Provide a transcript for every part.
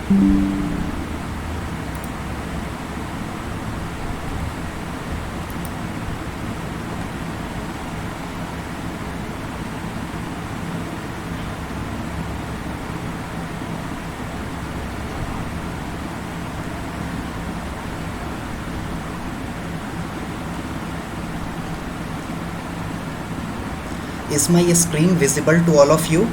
Is my screen visible to all of you?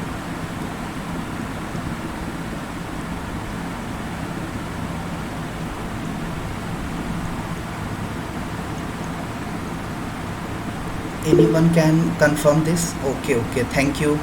Anyone can confirm this? Okay, okay, thank you.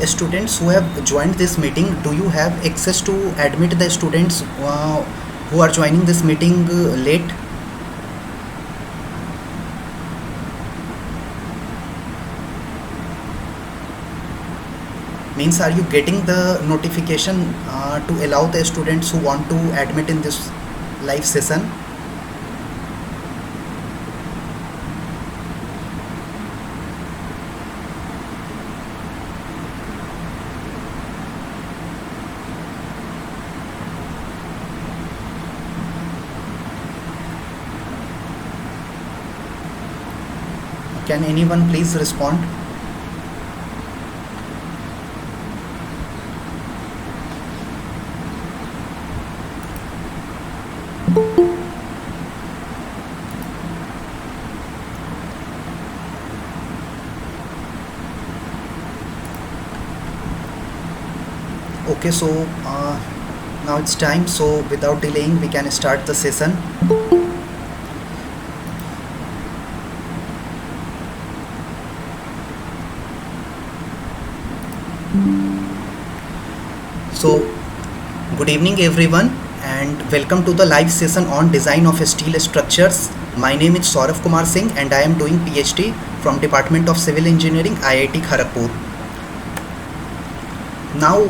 Students who have joined this meeting, do you have access to admit the students who are joining this meeting late? Means, are you getting the notification to allow the students who want to admit in this live session? Can anyone please respond? Okay, so now it's time, so without delaying we can start the session. So good evening everyone, and welcome to the live session on design of steel structures. My name is Saurav Kumar Singh and I am doing PhD from Department of Civil Engineering, IIT Kharagpur. Now,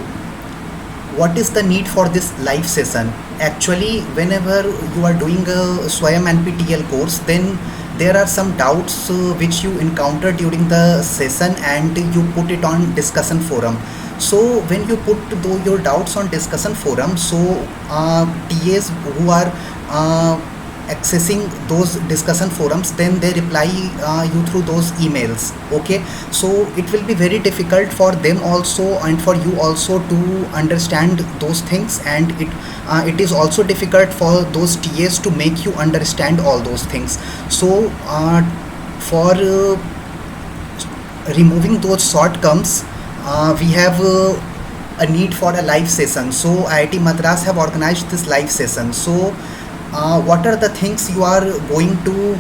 what is the need for this live session? Actually, whenever you are doing a Swayam NPTEL course, then there are some doubts which you encounter during the session and you put it on discussion forum. So when you put your doubts on discussion forum, so TAs who are accessing those discussion forums, then they reply you through those emails. Okay, so it will be very difficult for them also and for you also to understand those things, and it is also difficult for those TAs to make you understand all those things. So for removing those shortcomings, we have a need for a live session. So IIT Madras have organized this live session. So what are the things you are going to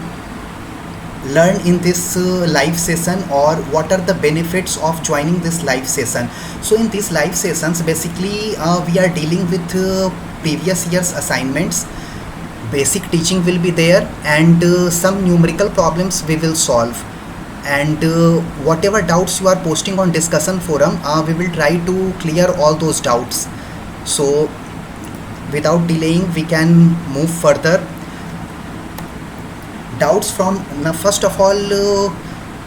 learn in this live session, or what are the benefits of joining this live session? So in these live sessions, basically we are dealing with previous year's assignments. Basic teaching will be there, and some numerical problems we will solve, and whatever doubts you are posting on discussion forum, we will try to clear all those doubts. So without delaying we can move further. Doubts from, now first of all,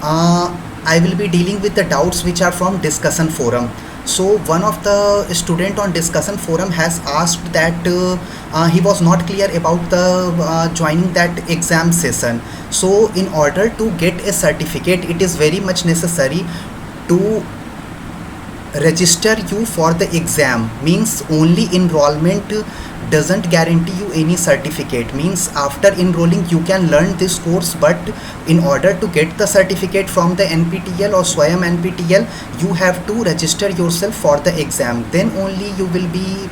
I will be dealing with the doubts which are from discussion forum. So one of the student on discussion forum has asked that he was not clear about the joining that exam session. So in order to get a certificate, it is very much necessary to register you for the exam. Means only enrollment doesn't guarantee you any certificate. Means after enrolling you can learn this course, but in order to get the certificate from the NPTEL or Swayam NPTEL, you have to register yourself for the exam. Then only you will be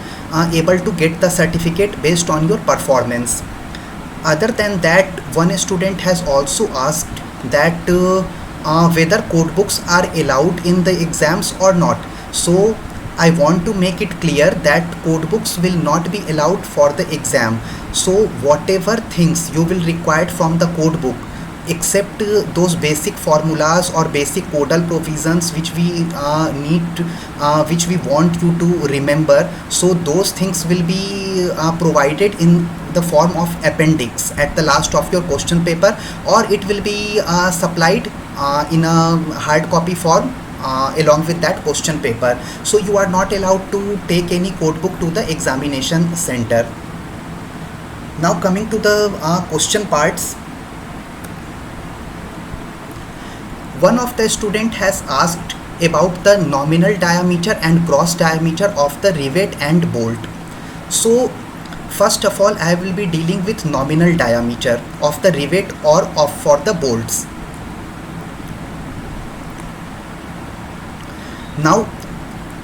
able to get the certificate based on your performance. Other than that, one student has also asked that whether code books are allowed in the exams or not. So I want to make it clear that code books will not be allowed for the exam. So whatever things you will require from the code book, except those basic formulas or basic codal provisions which we which we want you to remember, so those things will be provided in the form of appendix at the last of your question paper, or it will be supplied in a hard copy form along with that question paper. So you are not allowed to take any code book to the examination center. Now coming to the question parts, one of the student has asked about the nominal diameter and gross diameter of the rivet and bolt. So first of all, I will be dealing with nominal diameter of the rivet or of for the bolts. Now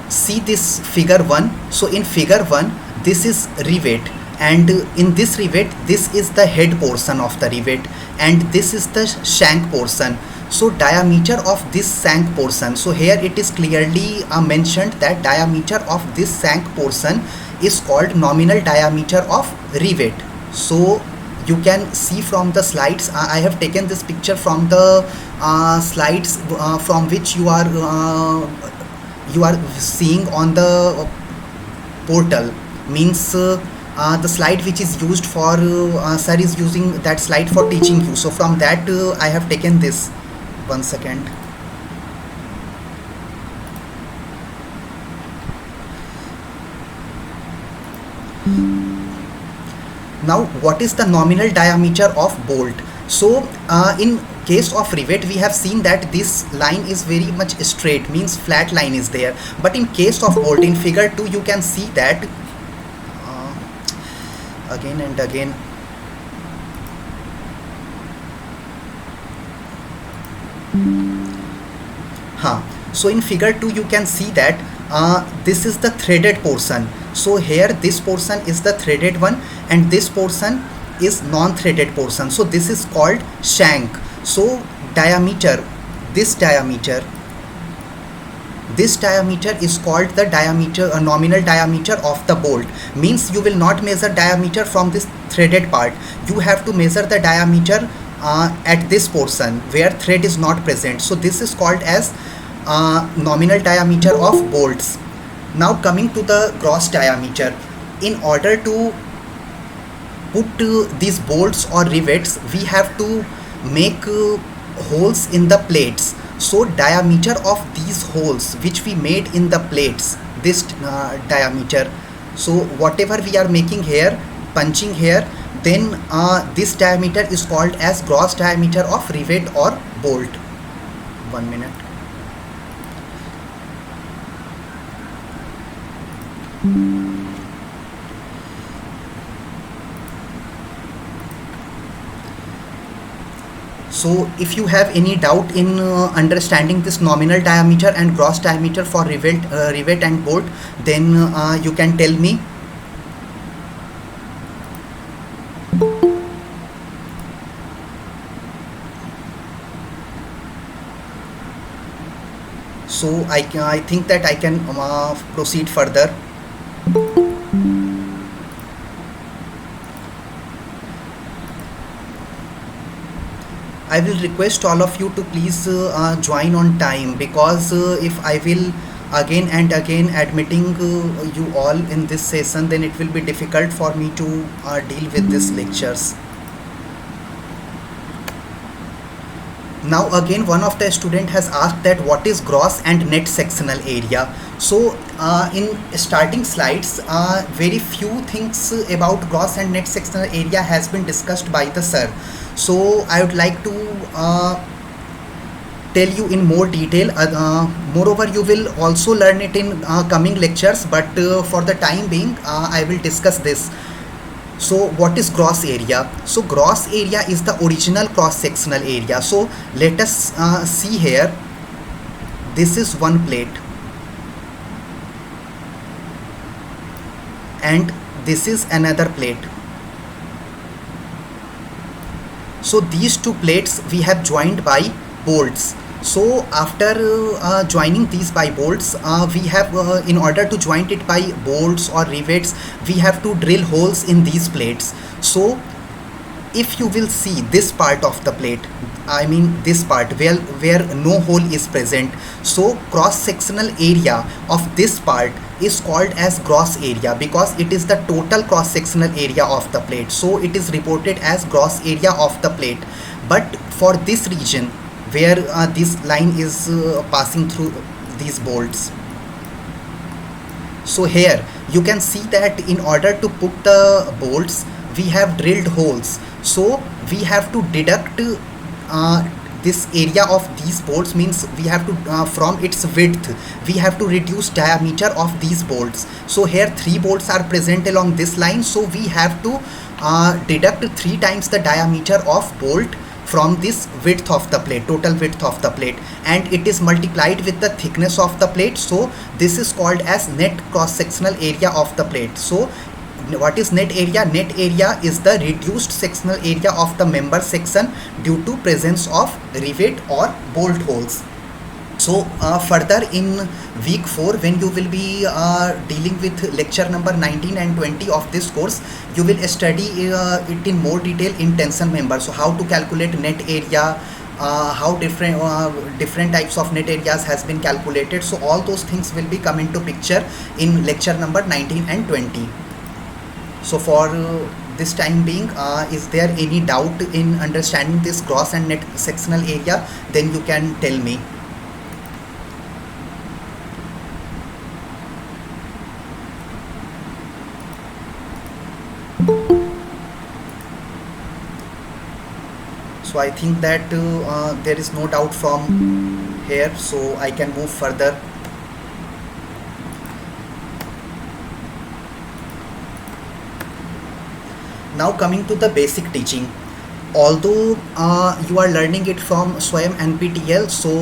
see this figure 1. So in figure 1, this is rivet, and in this rivet, this is the head portion of the rivet, and this is the shank portion. So diameter of this shank portion, so here it is clearly mentioned that diameter of this shank portion is called nominal diameter of rivet. So you can see from the slides, I have taken this picture from the slides from which you are seeing on the portal, means the slide which is used for sir is using that slide for teaching you. So from that I have taken this. 1 second. Now what is the nominal diameter of bolt? So in case of rivet, we have seen that this line is very much straight, means flat line is there, but in case of bolt, in figure 2, you can see that again and again. So in figure 2, you can see that this is the threaded portion. So here this portion is the threaded one, and this portion is non-threaded portion. So this is called shank. So diameter, this diameter is called the diameter, nominal diameter of the bolt. Means you will not measure diameter from this threaded part. You have to measure the diameter at this portion where thread is not present. So this is called as nominal diameter of bolts. Now coming to the gross diameter, in order to put these bolts or rivets, we have to make holes in the plates. So diameter of these holes which we made in the plates, this diameter, so whatever we are making here, punching here, then this diameter is called as gross diameter of rivet or bolt. 1 minute. So if you have any doubt in understanding this nominal diameter and gross diameter for rivet and bolt, then you can tell me. So I think that I can proceed further. I will request all of you to please join on time, because if I will again and again admitting you all in this session, then it will be difficult for me to deal with these lectures. Now again, one of the student has asked that what is gross and net sectional area. So in starting slides, very few things about gross and net sectional area has been discussed by the sir. So I would like to tell you in more detail. Moreover, you will also learn it in coming lectures, but for the time being, I will discuss this. So what is gross area? So gross area is the original cross sectional area. So let us see here. This is one plate, and this is another plate. So these two plates we have joined by bolts. So after joining these by bolts, we have in order to join it by bolts or rivets, we have to drill holes in these plates. So if you will see this part of the plate, I mean this part where no hole is present, so cross sectional area of this part is called as gross area, because it is the total cross sectional area of the plate, so it is reported as gross area of the plate. But for this region where this line is passing through these bolts, so here you can see that in order to put the bolts we have drilled holes. So we have to deduct this area of these bolts, means we have to from its width we have to reduce diameter of these bolts. So here 3 bolts are present along this line, so we have to deduct 3 times the diameter of bolt from this width of the plate, total width of the plate, and it is multiplied with the thickness of the plate. So this is called as net cross sectional area of the plate. So what is net area? Net area is the reduced sectional area of the member section due to presence of rivet or bolt holes. So further in week 4, when you will be dealing with lecture number 19 and 20 of this course, you will study it in more detail in tension member. So how to calculate net area, how different types of net areas has been calculated. So all those things will be come into picture in lecture number 19 and 20. So for this time being, is there any doubt in understanding this gross and net sectional area? Then you can tell me. So I think that there is no doubt from here, so I can move further. Now coming to the basic teaching, although you are learning it from Swayam NPTEL, so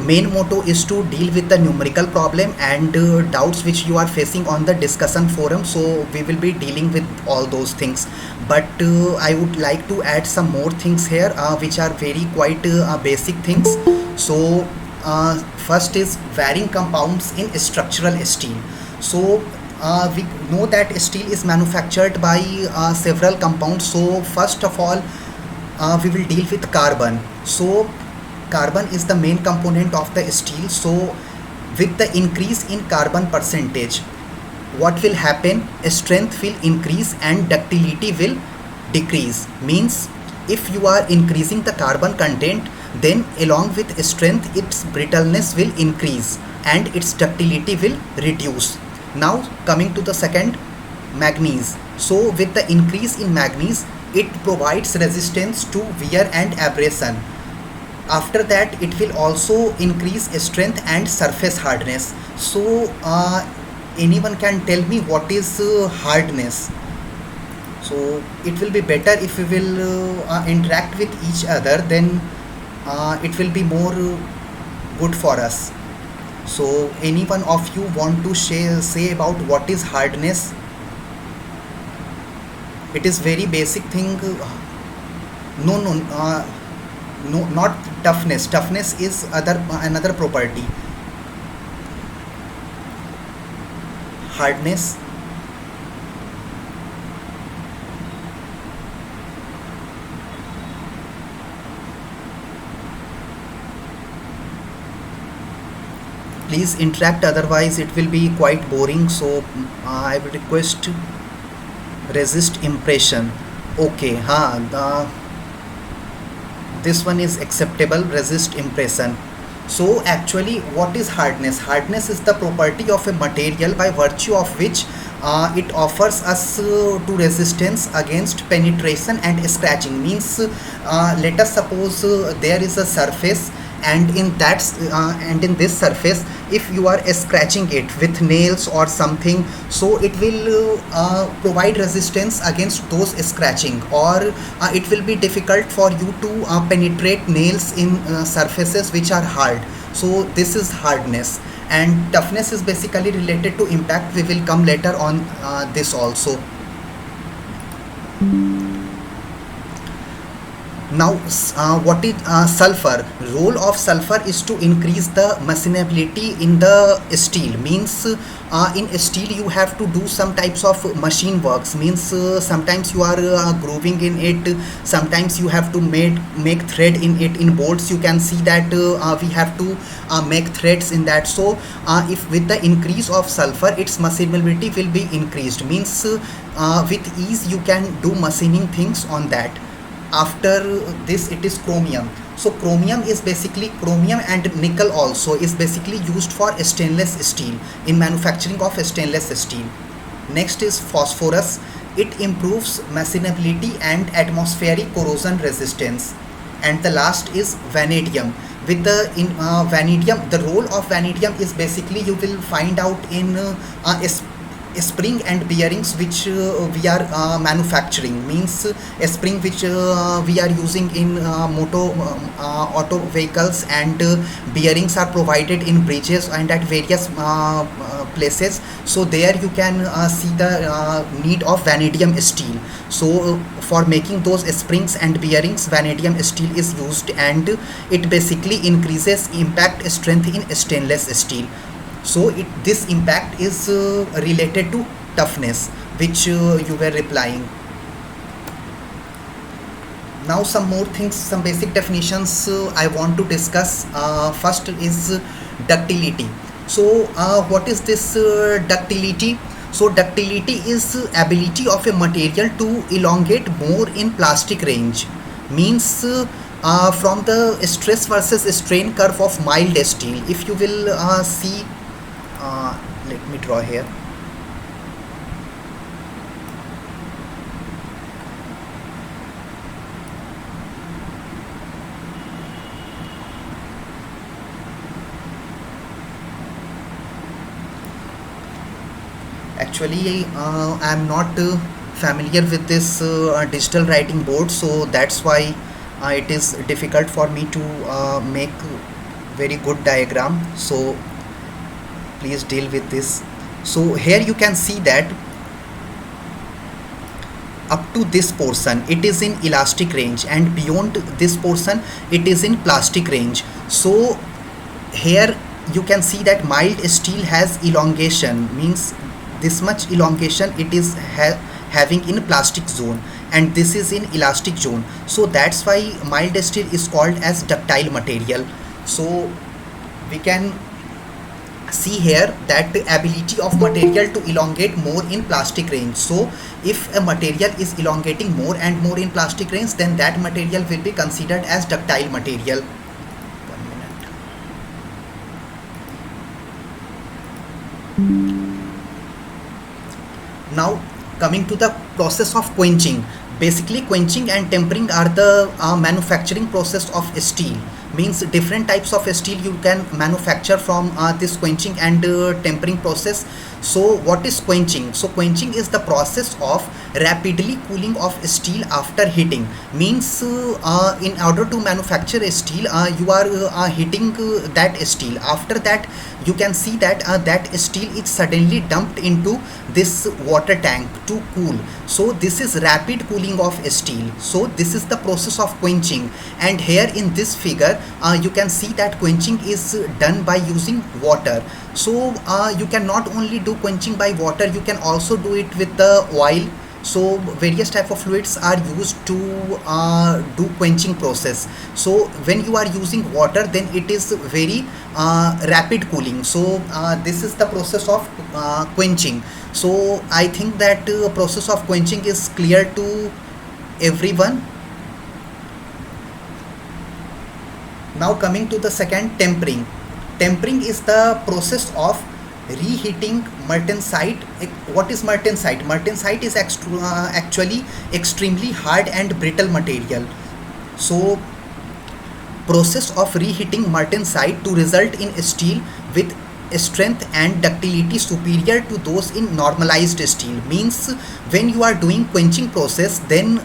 main motto is to deal with the numerical problem and doubts which you are facing on the discussion forum. So we will be dealing with all those things, but I would like to add some more things here which are very quite basic things. So first is varying compounds in structural steel. So we know that steel is manufactured by several compounds. So first of all we will deal with carbon. So carbon is the main component of the steel. So with the increase in carbon percentage, what will happen? Strength will increase and ductility will decrease. Means if you are increasing the carbon content, then along with strength its brittleness will increase and its ductility will reduce. Now coming to the second, manganese. So with the increase in manganese, it provides resistance to wear and abrasion. After that it will also increase strength and surface hardness. So anyone can tell me what is hardness? So it will be better if we will interact with each other, then it will be more good for us. So any one of you want to say about what is hardness? It is very basic thing. No, not toughness. Toughness is another property. Hardness. Please interact, otherwise it will be quite boring. So I will request resist impression. Okay, this one is acceptable, resist impression. So actually what is hardness? Hardness is the property of a material by virtue of which it offers us to resistance against penetration and scratching. Means let us suppose there is a surface, and in that and in this surface if you are scratching it with nails or something, so it will provide resistance against those scratching, or it will be difficult for you to penetrate nails in surfaces which are hard. So this is hardness. And toughness is basically related to impact. We will come later on this also. Now, what is sulfur? Role of sulfur is to increase the machinability in the steel. Means in steel you have to do some types of machine works. Means sometimes you are grooving in it. Sometimes you have to make thread in it. In bolts you can see that we have to make threads in that. So if with the increase of sulfur, its machinability will be increased. Means with ease you can do machining things on that. After this, it is chromium. So chromium is basically, chromium and nickel also is basically used for stainless steel, in manufacturing of stainless steel. Next is phosphorus. It improves machinability and atmospheric corrosion resistance. And the last is vanadium. With the vanadium, the role of vanadium is basically, you will find out in spring and bearings which we are manufacturing. Means a spring which we are using in auto vehicles, and bearings are provided in bridges and at various places. So there you can see the need of vanadium steel. So for making those springs and bearings, vanadium steel is used, and it basically increases impact strength in stainless steel. So this impact is related to toughness, which you were replying. Now some more things, some basic definitions I want to discuss. First is ductility. So what is this ductility? So ductility is ability of a material to elongate more in plastic range. Means from the stress versus strain curve of mild steel. If you will see, let me draw here. Actually I am not familiar with this digital writing board, so that's why it is difficult for me to make very good diagram. So please deal with this. So here you can see that up to this portion it is in elastic range, and beyond this portion it is in plastic range. So here you can see that mild steel has elongation. Means this much elongation it is having in plastic zone, and this is in elastic zone. So that's why mild steel is called as ductile material. So we can see here that the ability of material to elongate more in plastic range. So if a material is elongating more and more in plastic range, then that material will be considered as ductile material. 1 minute. Now coming to the process of quenching. Basically quenching and tempering are the manufacturing process of steel. Means different types of steel you can manufacture from this quenching and tempering process. So what is quenching? So quenching is the process of rapidly cooling of steel after heating. Means in order to manufacture a steel, you are heating that steel. After that you can see that that steel is suddenly dumped into this water tank to cool. So this is rapid cooling of steel. So this is the process of quenching, and here in this figure you can see that quenching is done by using water. So you can not only do quenching by water, you can also do it with the oil. So various type of fluids are used to do quenching process. So when you are using water, then it is very rapid cooling. So this is the process of quenching. So I think that process of quenching is clear to everyone. Now coming to the second, tempering. Tempering is the process of reheating martensite. What is martensite? Martensite is actually extremely hard and brittle material. So process of reheating martensite to result in steel with strength and ductility superior to those in normalized steel. Means when you are doing quenching process, then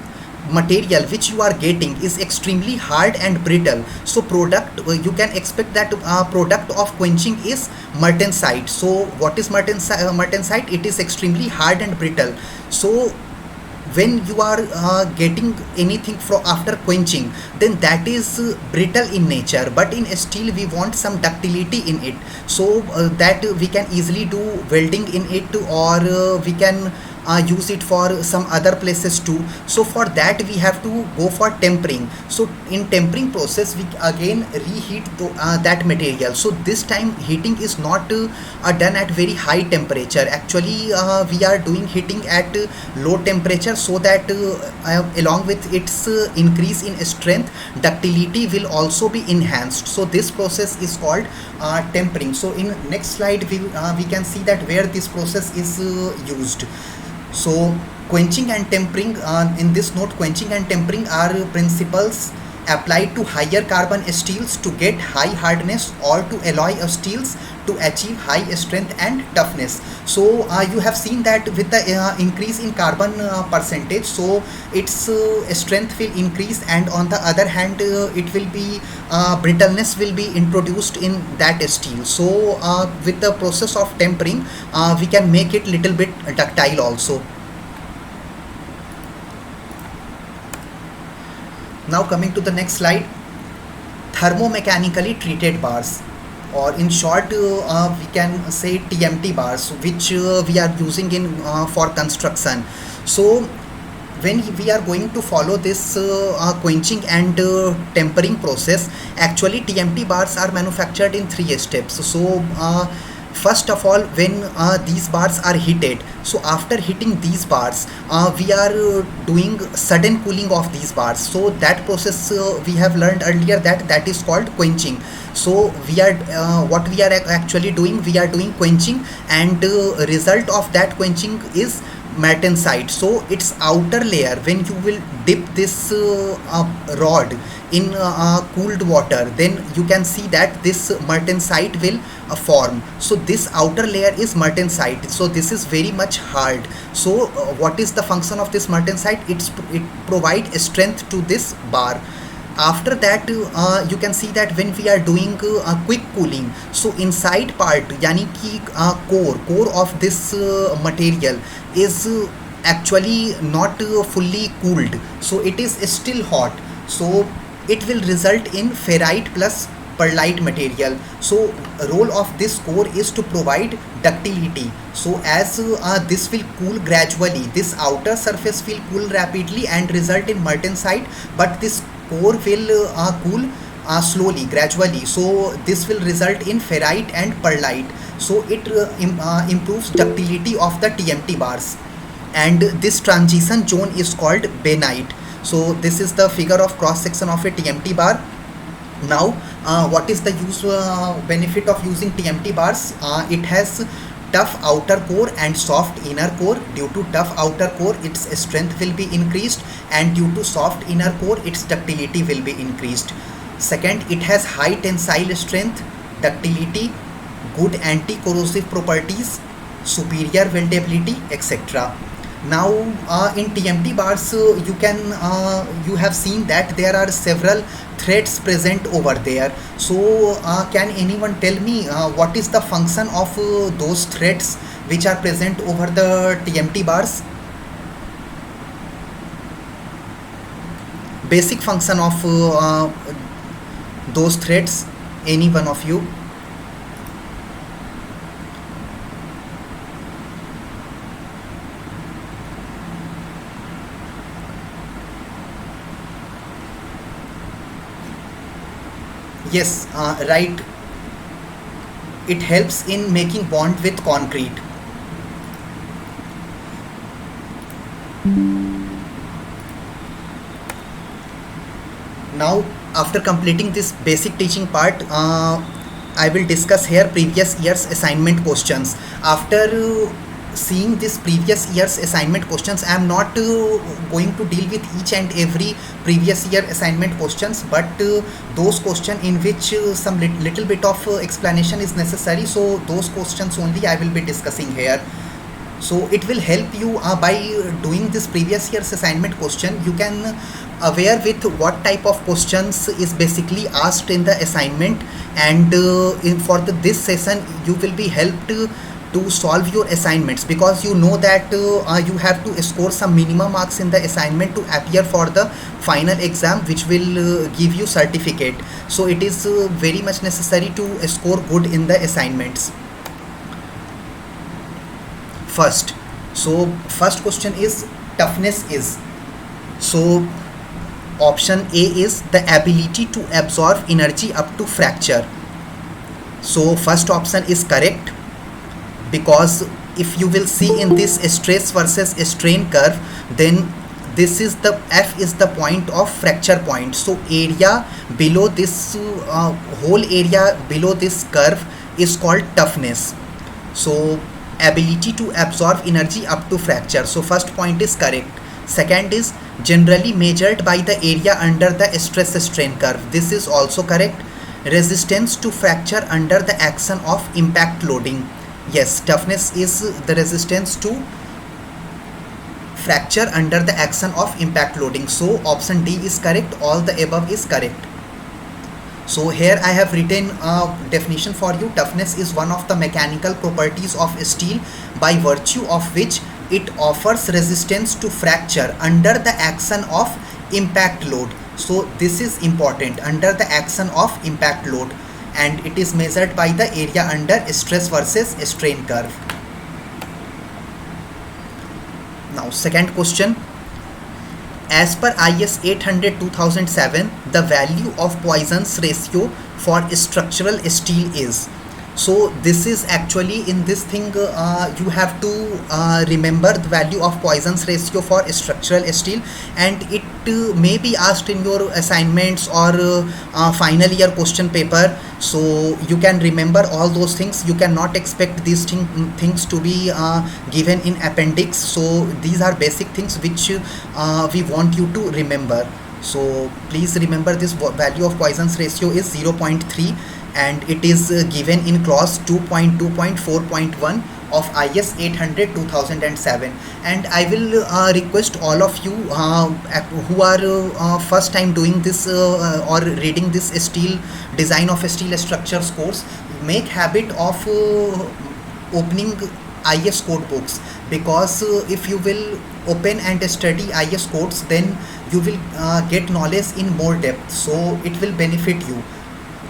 material which you are getting is extremely hard and brittle. So product, you can expect that product of quenching is martensite. So what is martensite? It is extremely hard and brittle. So when you are getting anything from after quenching, then that is brittle in nature, but in steel we want some ductility in it, so that we can easily do welding in it, or we can use it for some other places too. So for that we have to go for tempering. So in tempering process we again reheat that material. So this time heating is not done at very high temperature. Actually we are doing heating at low temperature, so that along with its increase in strength, ductility will also be enhanced. So this process is called tempering. So in next slide we can see that where this process is used. So quenching and tempering, in this note, quenching and tempering are principles applied to higher carbon steels to get high hardness, or to alloy steels to achieve high strength and toughness. So you have seen that with the increase in carbon percentage, so its strength will increase, and on the other hand it will be brittleness will be introduced in that steel. So with the process of tempering we can make it little bit ductile also. Now coming to the next slide, thermomechanically treated bars, or in short we can say TMT bars, which we are using in for construction. So when we are going to follow this quenching and tempering process, actually TMT bars are manufactured in three steps. So first of all, when these bars are heated, so after heating these bars we are doing sudden cooling of these bars. So that process we have learned earlier, that that is called quenching. So we are what we are actually doing, we are doing quenching, and result of that quenching is martensite. So its outer layer, when you will dip this rod in cooled water, then you can see that this martensite will form. So this outer layer is martensite, so this is very much hard. So what is the function of this martensite? It provide strength to this bar. After that you can see that when we are doing quick cooling, so inside part, yani ki core of this material is actually not fully cooled, so it is still hot. So it will result in ferrite plus perlite material. So role of this core is to provide ductility. So as this will cool gradually, this outer surface will cool rapidly and result in martensite, but this core will cool slowly, gradually. So this will result in ferrite and perlite. So it improves ductility of the TMT bars. And this transition zone is called bainite. So this is the figure of cross section of a TMT bar. Now what is the use benefit of using TMT bars? It has tough outer core and soft inner core. Due to tough outer core, its strength will be increased, and due to soft inner core, its ductility will be increased. Second, it has high tensile strength, ductility, good anti-corrosive properties, superior weldability, etc. Now in TMT bars you have seen that there are several threads present over there. So can anyone tell me what is the function of those threads which are present over the TMT bars? Basic function of those threads, any one of you? Yes, right. It helps in making bond with concrete. Now, after completing this basic teaching part, I will discuss here previous year's assignment questions. After seeing this previous year's assignment questions, I am not going to deal with each and every previous year assignment questions, but those questions in which some little bit of explanation is necessary. So those questions only I will be discussing here. So it will help you by doing this previous year's assignment question. You can aware with what type of questions is basically asked in the assignment, and for this session you will be helped to to solve your assignments, because you know that you have to score some minimum marks in the assignment to appear for the final exam, which will give you certificate. So it is very much necessary to score good in the assignments. First, so first question is toughness is, so option A is the ability to absorb energy up to fracture. So first option is correct, because if you will see in this stress versus strain curve, then this is the F is the point of fracture point. So area below this whole area below this curve is called toughness. So ability to absorb energy up to fracture. So first point is correct. Second is generally measured by the area under the stress strain curve. This is also correct. Resistance to fracture under the action of impact loading. Yes, toughness is the resistance to fracture under the action of impact loading. So option D is correct. All the above is correct. So here I have written a definition for you. Toughness is one of the mechanical properties of steel by virtue of which it offers resistance to fracture under the action of impact load. So this is important, under the action of impact load, and it is measured by the area under stress versus strain curve. Now second question, as per IS 800-2007, the value of Poisson's ratio for structural steel is. So this is actually in this thing you have to remember the value of Poisson's ratio for structural steel, and it may be asked in your assignments or final year question paper. So you can remember all those things. You cannot expect these things to be given in appendix. So these are basic things which we want you to remember. So please remember this value of Poisson's ratio is 0.3, and it is given in clause 2.2.4.1 of IS 800-2007. And I will request all of you who are first time doing this or reading this steel design of steel structures course, make habit of opening IS code books, because if you will open and study IS codes, then you will get knowledge in more depth, so it will benefit you.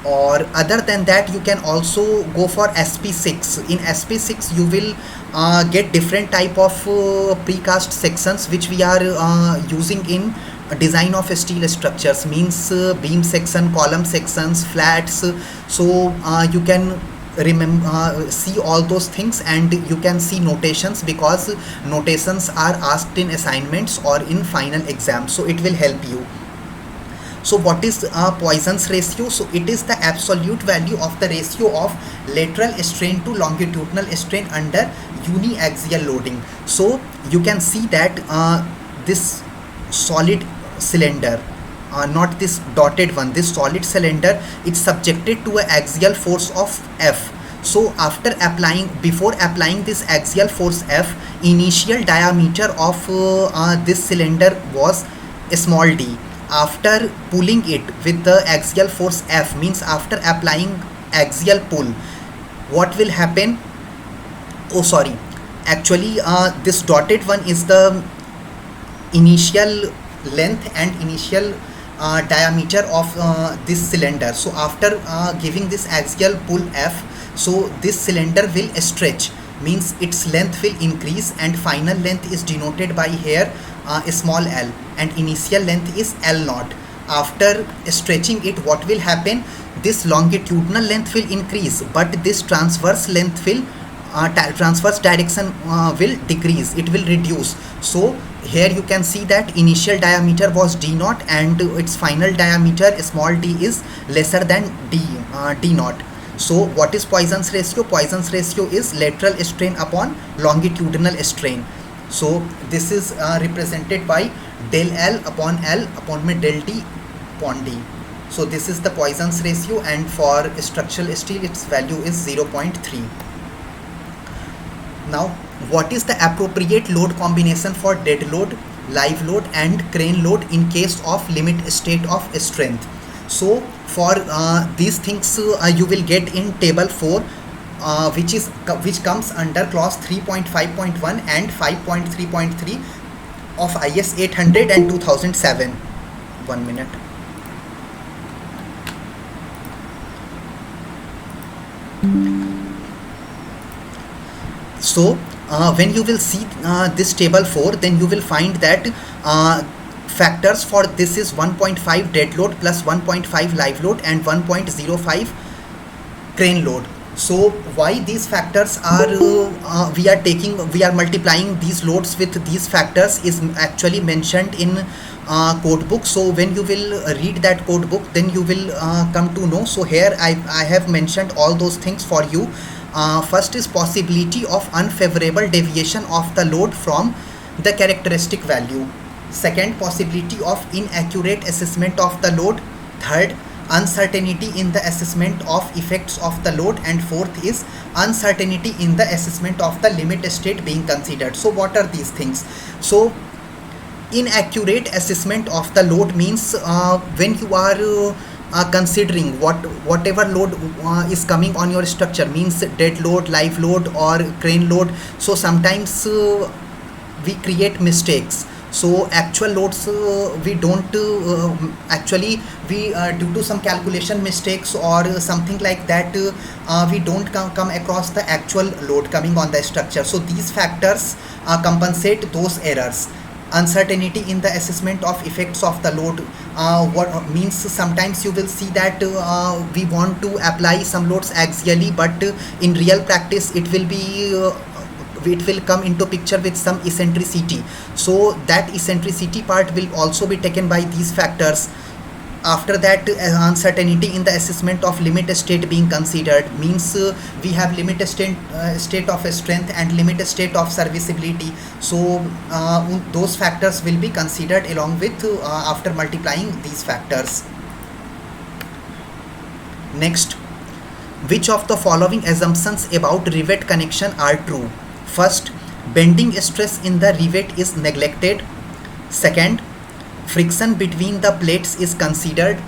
Or other than that, you can also go for SP6. In SP6 you will get different type of precast sections which we are using in design of steel structures, means beam section, column sections, flats. So you can remember see all those things, and you can see notations, because notations are asked in assignments or in final exams, so it will help you. So what is Poisson's ratio? So it is the absolute value of the ratio of lateral strain to longitudinal strain under uniaxial loading. So you can see that this solid cylinder, not this dotted one, this solid cylinder, it's subjected to an axial force of F. So before applying this axial force F, initial diameter of this cylinder was small d. After pulling it with the axial force F, means after applying axial pull, what will happen? Oh sorry, actually this dotted one is the initial length and initial diameter of this cylinder. So after giving this axial pull F, so this cylinder will stretch, means its length will increase, and final length is denoted by here small l, and initial length is L naught. After stretching it, what will happen? This longitudinal length will increase, but this transverse length will transverse direction will decrease, it will reduce. So here you can see that initial diameter was d naught, and its final diameter small d is lesser than d naught. So what is Poisson's ratio? Poisson's ratio is lateral strain upon longitudinal strain. So this is represented by del L upon del D upon D. So this is the Poisson's ratio, and for structural steel its value is 0.3. Now what is the appropriate load combination for dead load, live load and crane load in case of limit state of strength? So for these things you will get in table 4, which comes under clause 3.5.1 and 5.3.3 of IS 800 and 2007. 1 minute. So when you will see this table 4, then you will find that factors for this is 1.5 dead load plus 1.5 live load and 1.05 crane load. So why these factors are we are multiplying these loads with these factors is actually mentioned in code book. So when you will read that code book, then you will come to know. So here I have mentioned all those things for you. First is possibility of unfavorable deviation of the load from the characteristic value. Second, possibility of inaccurate assessment of the load. Third, uncertainty in the assessment of effects of the load. And fourth is uncertainty in the assessment of the limit state being considered. So what are these things? So inaccurate assessment of the load means when you are considering whatever load is coming on your structure, means dead load, live load or crane load. So sometimes we create mistakes. So actual loads we don't actually we due to some calculation mistakes or something like that we don't come across the actual load coming on the structure. So these factors compensate those errors. Uncertainty in the assessment of effects of the load, what means sometimes you will see that we want to apply some loads axially, but in real practice it will come into picture with some eccentricity. So that eccentricity part will also be taken by these factors. After that, uncertainty in the assessment of limit state being considered, means we have limit state of strength and limit state of serviceability. So those factors will be considered along with after multiplying these factors. Next, which of the following assumptions about rivet connection are true? First, bending stress in the rivet is neglected. Second, friction between the plates is considered.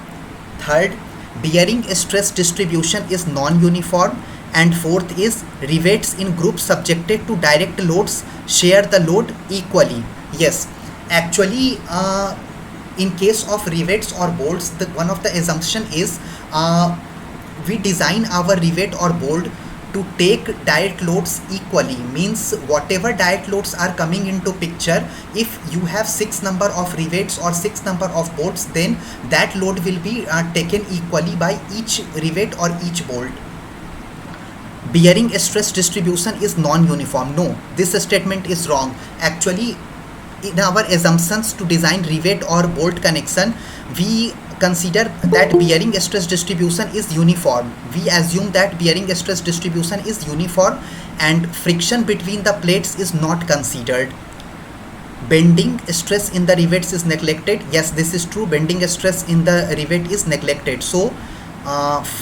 Third, bearing stress distribution is non-uniform. And fourth is rivets in groups subjected to direct loads share the load equally. Yes, actually in case of rivets or bolts, one of the assumption is we design our rivet or bolt to take direct loads equally, means whatever direct loads are coming into picture, if you have 6 number of rivets or 6 number of bolts, then that load will be taken equally by each rivet or each bolt. Bearing stress distribution is non-uniform. No, this statement is wrong. Actually, in our assumptions to design rivet or bolt connection, we consider that bearing stress distribution is uniform. We assume that bearing stress distribution is uniform and friction between the plates is not considered. Bending stress in the rivets is neglected. Yes, this is true. Bending stress in the rivet is neglected. So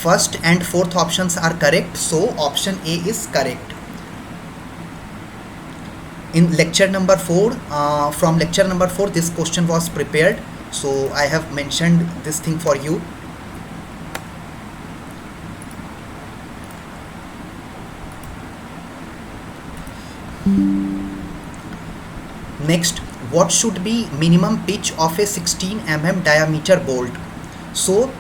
first and fourth options are correct. So option A is correct. In lecture number 4, from lecture number 4, this question was prepared. So I have mentioned this thing for you. Next, what should be minimum pitch of a 16 mm diameter bolt? So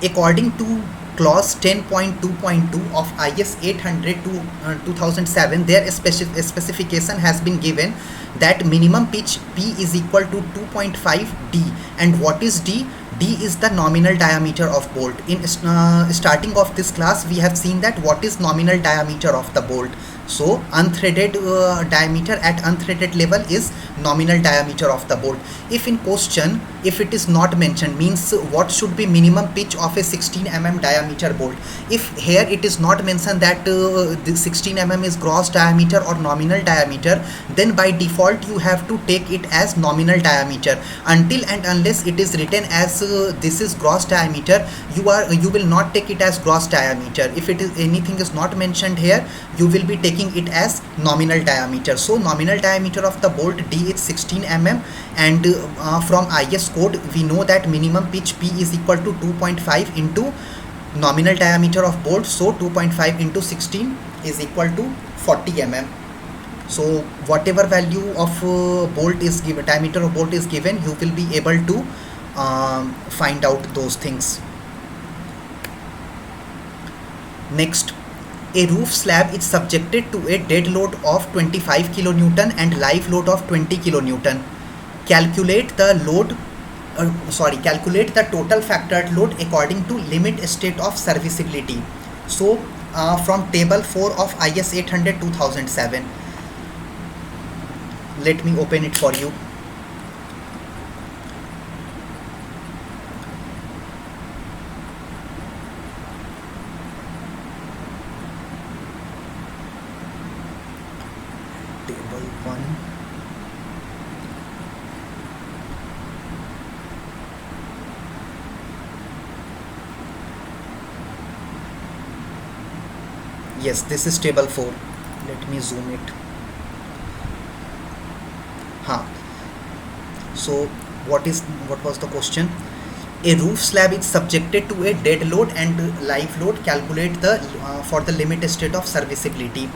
according to clause 10.2.2 of IS 800 to 2007, their specification has been given that minimum pitch P is equal to 2.5 D. And what is D? D is the nominal diameter of bolt. In starting of this class, we have seen that what is nominal diameter of the bolt. So unthreaded diameter at unthreaded level is nominal diameter of the bolt. If in question, if it is not mentioned, means what should be minimum pitch of a 16 mm diameter bolt. If here it is not mentioned that the 16 mm is gross diameter or nominal diameter, then by default you have to take it as nominal diameter. Until and unless it is written as this is gross diameter, you will not take it as gross diameter. If it is anything is not mentioned here, you will be taking it as nominal diameter. So nominal diameter of the bolt D is 16 mm, and from IS code we know that minimum pitch P is equal to 2.5 into nominal diameter of bolt, so 2.5 into 16 is equal to 40 mm. So whatever value of bolt is given, diameter of bolt is given, you will be able to find out those things. Next, a roof slab is subjected to a dead load of 25 kilonewton and live load of 20 kilonewton. Calculate the load, calculate the total factored load according to limit state of serviceability. So from table 4 of IS 800 2007, let me open it for you. Table 1. Yes, this is table 4. Let me zoom it. So what was the question? A roof slab is subjected to a dead load and live load. Calculate the for the limit state of serviceability.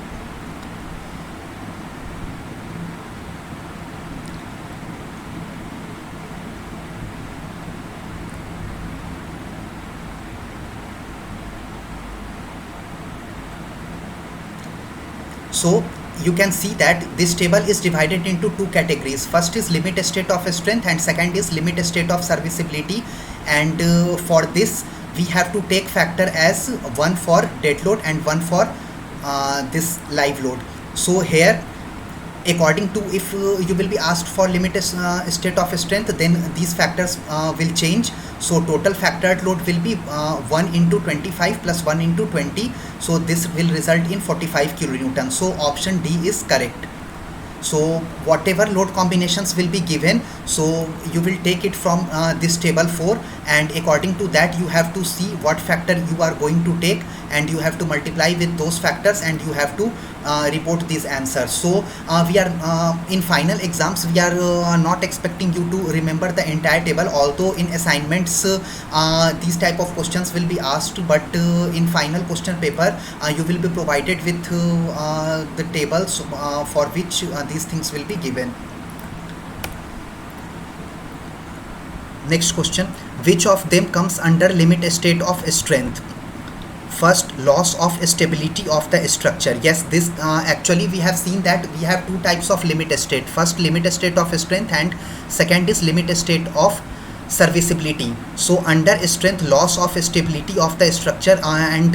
So you can see that this table is divided into two categories. First is limit state of strength and second is limit state of serviceability. And for this we have to take factor as one for dead load and one for this live load. So here, according to, if you will be asked for limit state of strength, then these factors will change. So total factored load will be 1 into 25 plus 1 into 20. So this will result in 45 kilonewton. So option D is correct. So whatever load combinations will be given, so you will take it from this table 4, and according to that you have to see what factor you are going to take, and you have to multiply with those factors, and you have to report these answers. So we are in final exams, we are not expecting you to remember the entire table, although in assignments these type of questions will be asked, but in final question paper you will be provided with the tables for which these things will be given. Next question, which of them comes under limit state of strength? First, loss of stability of the structure. Yes, this actually we have seen that we have two types of limit state. First, limit state of strength, and second is limit state of serviceability. So under strength, loss of stability of the structure, and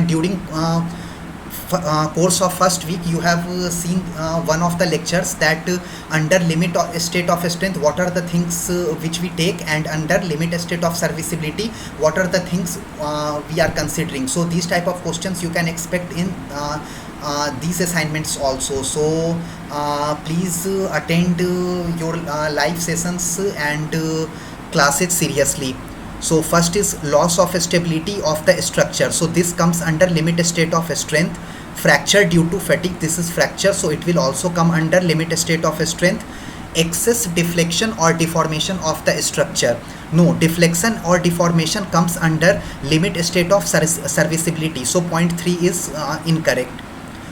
during course of first week you have seen one of the lectures that under limit state of strength what are the things which we take, and under limit state of serviceability what are the things we are considering. So these type of questions you can expect in these assignments also. So please attend your live sessions and classes seriously. So first is loss of stability of the structure. So this comes under limit state of strength. Fracture due to fatigue, this is fracture, so it will also come under limit state of strength. Excess deflection or deformation of the structure, no, deflection or deformation comes under limit state of serviceability. So point 3 is incorrect.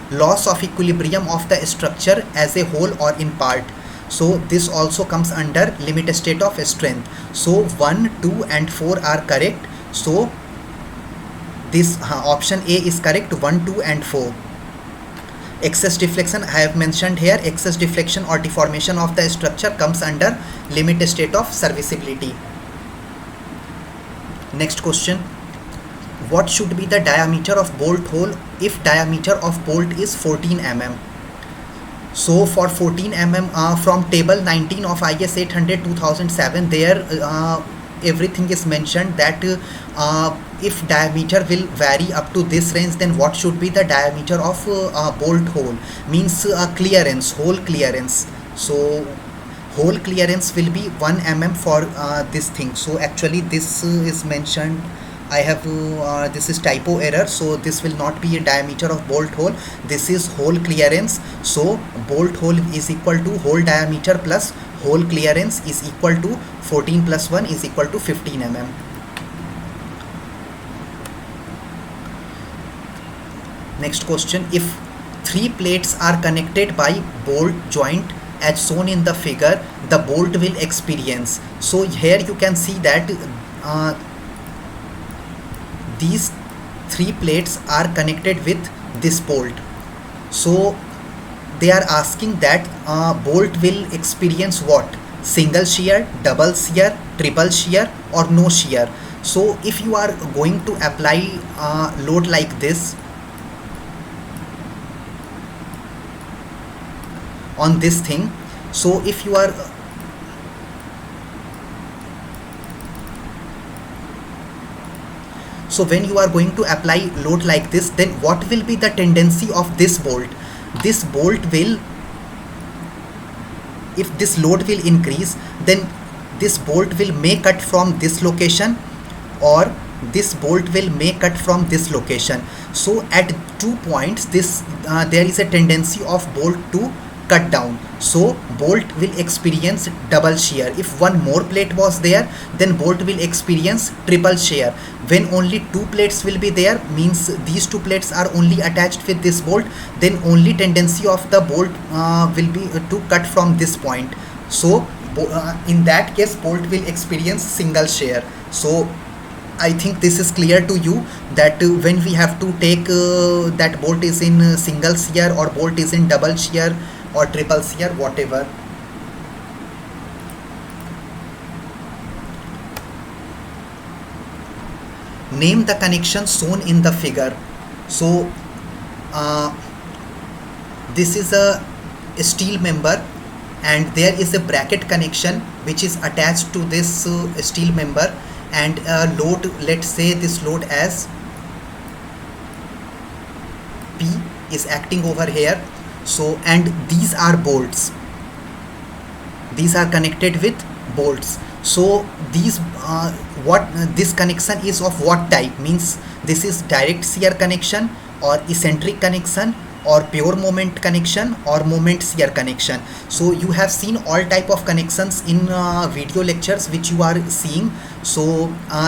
Loss of equilibrium of the structure as a whole or in part, so this also comes under limit state of strength. So 1, 2 and 4 are correct. So this option A is correct, 1, 2 and 4. Excess deflection I have mentioned here. Excess deflection or deformation of the structure comes under limit state of serviceability. Next question, what should be the diameter of bolt hole if diameter of bolt is 14 mm? So for 14 mm from table 19 of IS 800 2007, there everything is mentioned that if diameter will vary up to this range, then what should be the diameter of bolt hole, means clearance, hole clearance. So hole clearance will be 1 mm for this thing. So actually this is mentioned, I have this is typo error, so this will not be a diameter of bolt hole, this is hole clearance. So bolt hole is equal to hole diameter plus hole clearance is equal to 14 plus 1 is equal to 15 mm. Next question, if three plates are connected by bolt joint as shown in the figure, the bolt will experience. So here you can see that uh, these three plates are connected with this bolt. So they are asking that bolt will experience what? Single shear, double shear, triple shear, or no shear. So if you are going to apply load like this on this thing, so if you are so when you are going to apply load like this, then what will be the tendency of this bolt? This bolt will, if this load will increase, then this bolt will may cut from this location, or this bolt will may cut from this location. So at 2 points, this there is a tendency of bolt to cut down. So bolt will experience double shear. If one more plate was there, then bolt will experience triple shear. When only two plates will be there, means these two plates are only attached with this bolt, then only tendency of the bolt will be to cut from this point. So in that case, bolt will experience single shear. So I think this is clear to you that when we have to take that bolt is in single shear or bolt is in double shear or triple shear, whatever. Name the connection shown in the figure. So uh, this is a steel member, and there is a bracket connection which is attached to this steel member, and load, let's say this load as P is acting over here. So, and these are bolts, these are connected with bolts. So these what this connection is of what type? Means this is direct shear connection, or eccentric connection, or pure moment connection, or moment shear connection. So you have seen all type of connections in video lectures which you are seeing. So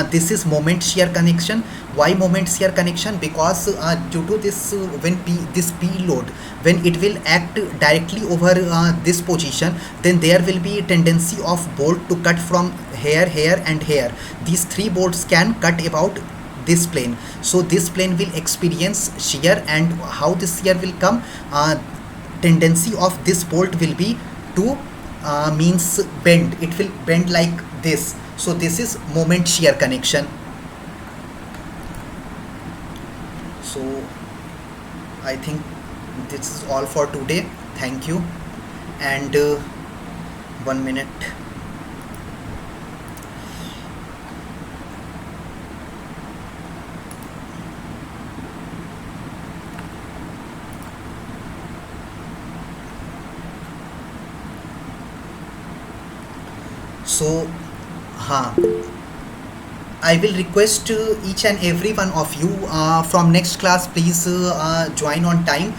this is moment shear connection. Why moment shear connection? Because due to this when this P load, when it will act directly over this position, then there will be a tendency of bolt to cut from here, here, and here. These three bolts can cut about this plane. So this plane will experience shear, and how this shear will come? Tendency of this bolt will be to means bend. It will bend like this. So this is moment shear connection. So I think this is all for today. Thank you. And 1 minute. So I will request each and every one of you from next class, please join on time.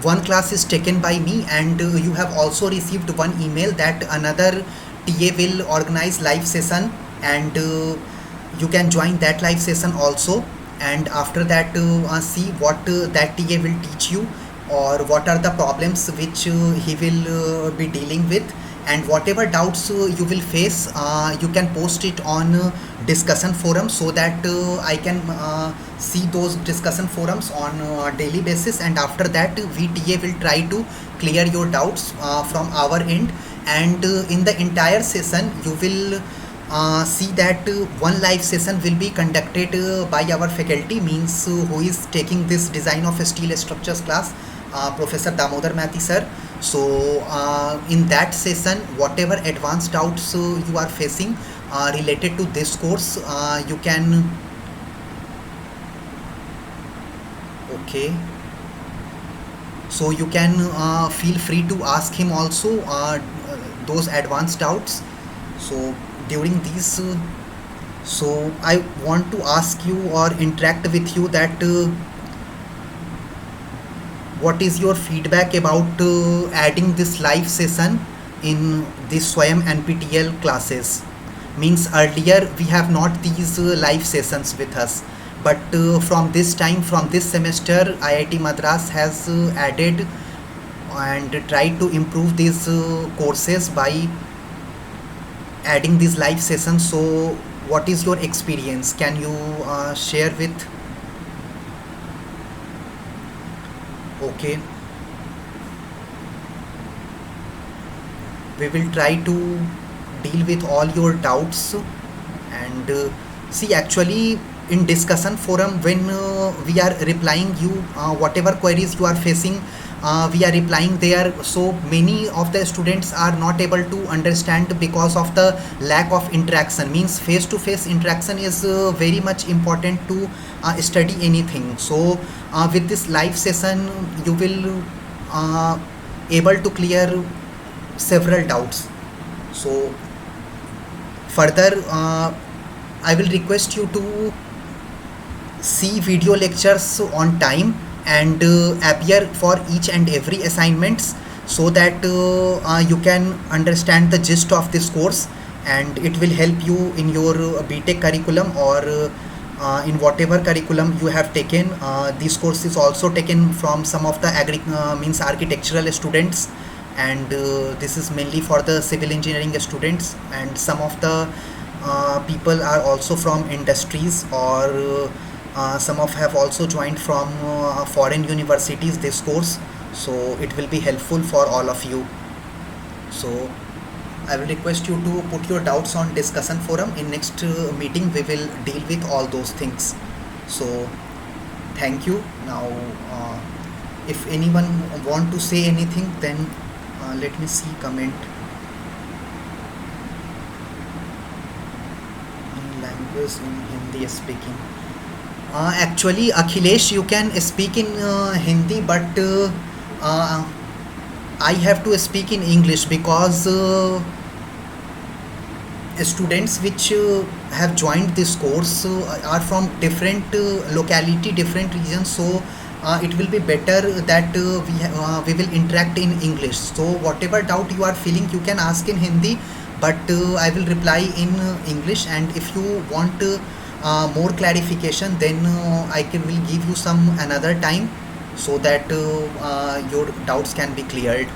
One class is taken by me, and you have also received one email that another TA will organize live session, and you can join that live session also. And after that, see what that TA will teach you, or what are the problems which he will be dealing with, and whatever doubts you will face, you can post it on discussion forum, so that I can see those discussion forums on daily basis, and after that VTA will try to clear your doubts from our end. And in the entire session you will see that one live session will be conducted by our faculty, means who is taking this design of steel structures class, Professor Damodar Mathi sir. So in that session, whatever advanced doubts you are facing related to this course, you can okay, so you can feel free to ask him also those advanced doubts. So during these so I want to ask you or interact with you that what is your feedback about adding this live session in this Swayam NPTEL classes? Means earlier we have not these live sessions with us, but from this time, from this semester, IIT Madras has added and tried to improve these courses by adding these live sessions. So what is your experience? Can you share with? Okay, we will try to deal with all your doubts. And see, actually, in discussion forum, when we are replying you whatever queries you are facing, we are replying there. So many of the students are not able to understand because of the lack of interaction. Means face to face interaction is very much important to study anything. So with this live session, you will able to clear several doubts. So further, I will request you to see video lectures on time and appear for each and every assignments, so that you can understand the gist of this course, and it will help you in your BTech curriculum, or in whatever curriculum you have taken. This course is also taken from some of the means architectural students, and this is mainly for the civil engineering students, and some of the people are also from industries, or some of have also joined from foreign universities this course. So it will be helpful for all of you. So I will request you to put your doubts on discussion forum. In next meeting we will deal with all those things. So thank you. Now if anyone want to say anything, then let me see comment. In language in Hindi speaking. Actually, Akhilesh, you can speak in Hindi, but uh, I have to speak in English, because students which have joined this course are from different locality, different regions. So it will be better that we will interact in English. So whatever doubt you are feeling, you can ask in Hindi, but I will reply in English. And if you want more clarification, then will give you some another time, so that your doubts can be cleared.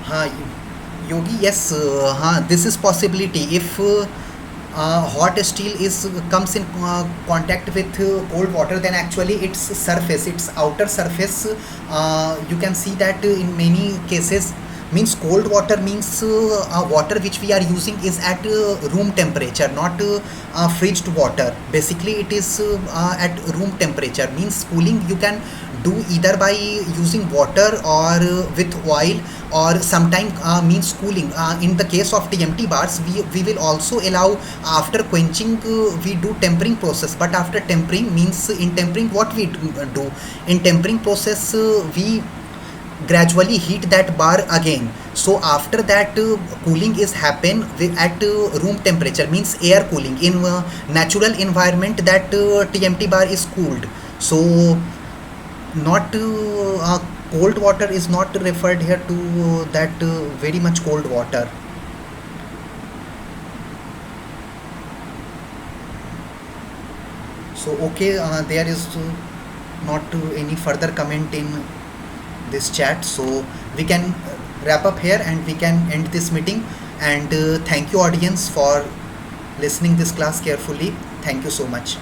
हाँ योगी, yes, हाँ, this is possibility. If hot steel is comes in contact with cold water, then actually its surface, its outer surface, you can see that in many cases, means cold water means water which we are using is at room temperature, not fridged water. Basically it is at room temperature. Means cooling you can do either by using water, or with oil, or sometime means cooling. In the case of TMT bars, we will also allow after quenching, we do tempering process. But after tempering, means in tempering what we do, in tempering process we gradually heat that bar again. So after that cooling is happen at room temperature, means air cooling. In natural environment, that TMT bar is cooled. So not cold water is not referred here to that very much cold water. So okay, there is not any further comment in this chat, so we can wrap up here and we can end this meeting. And thank you audience for listening this class carefully. Thank you so much.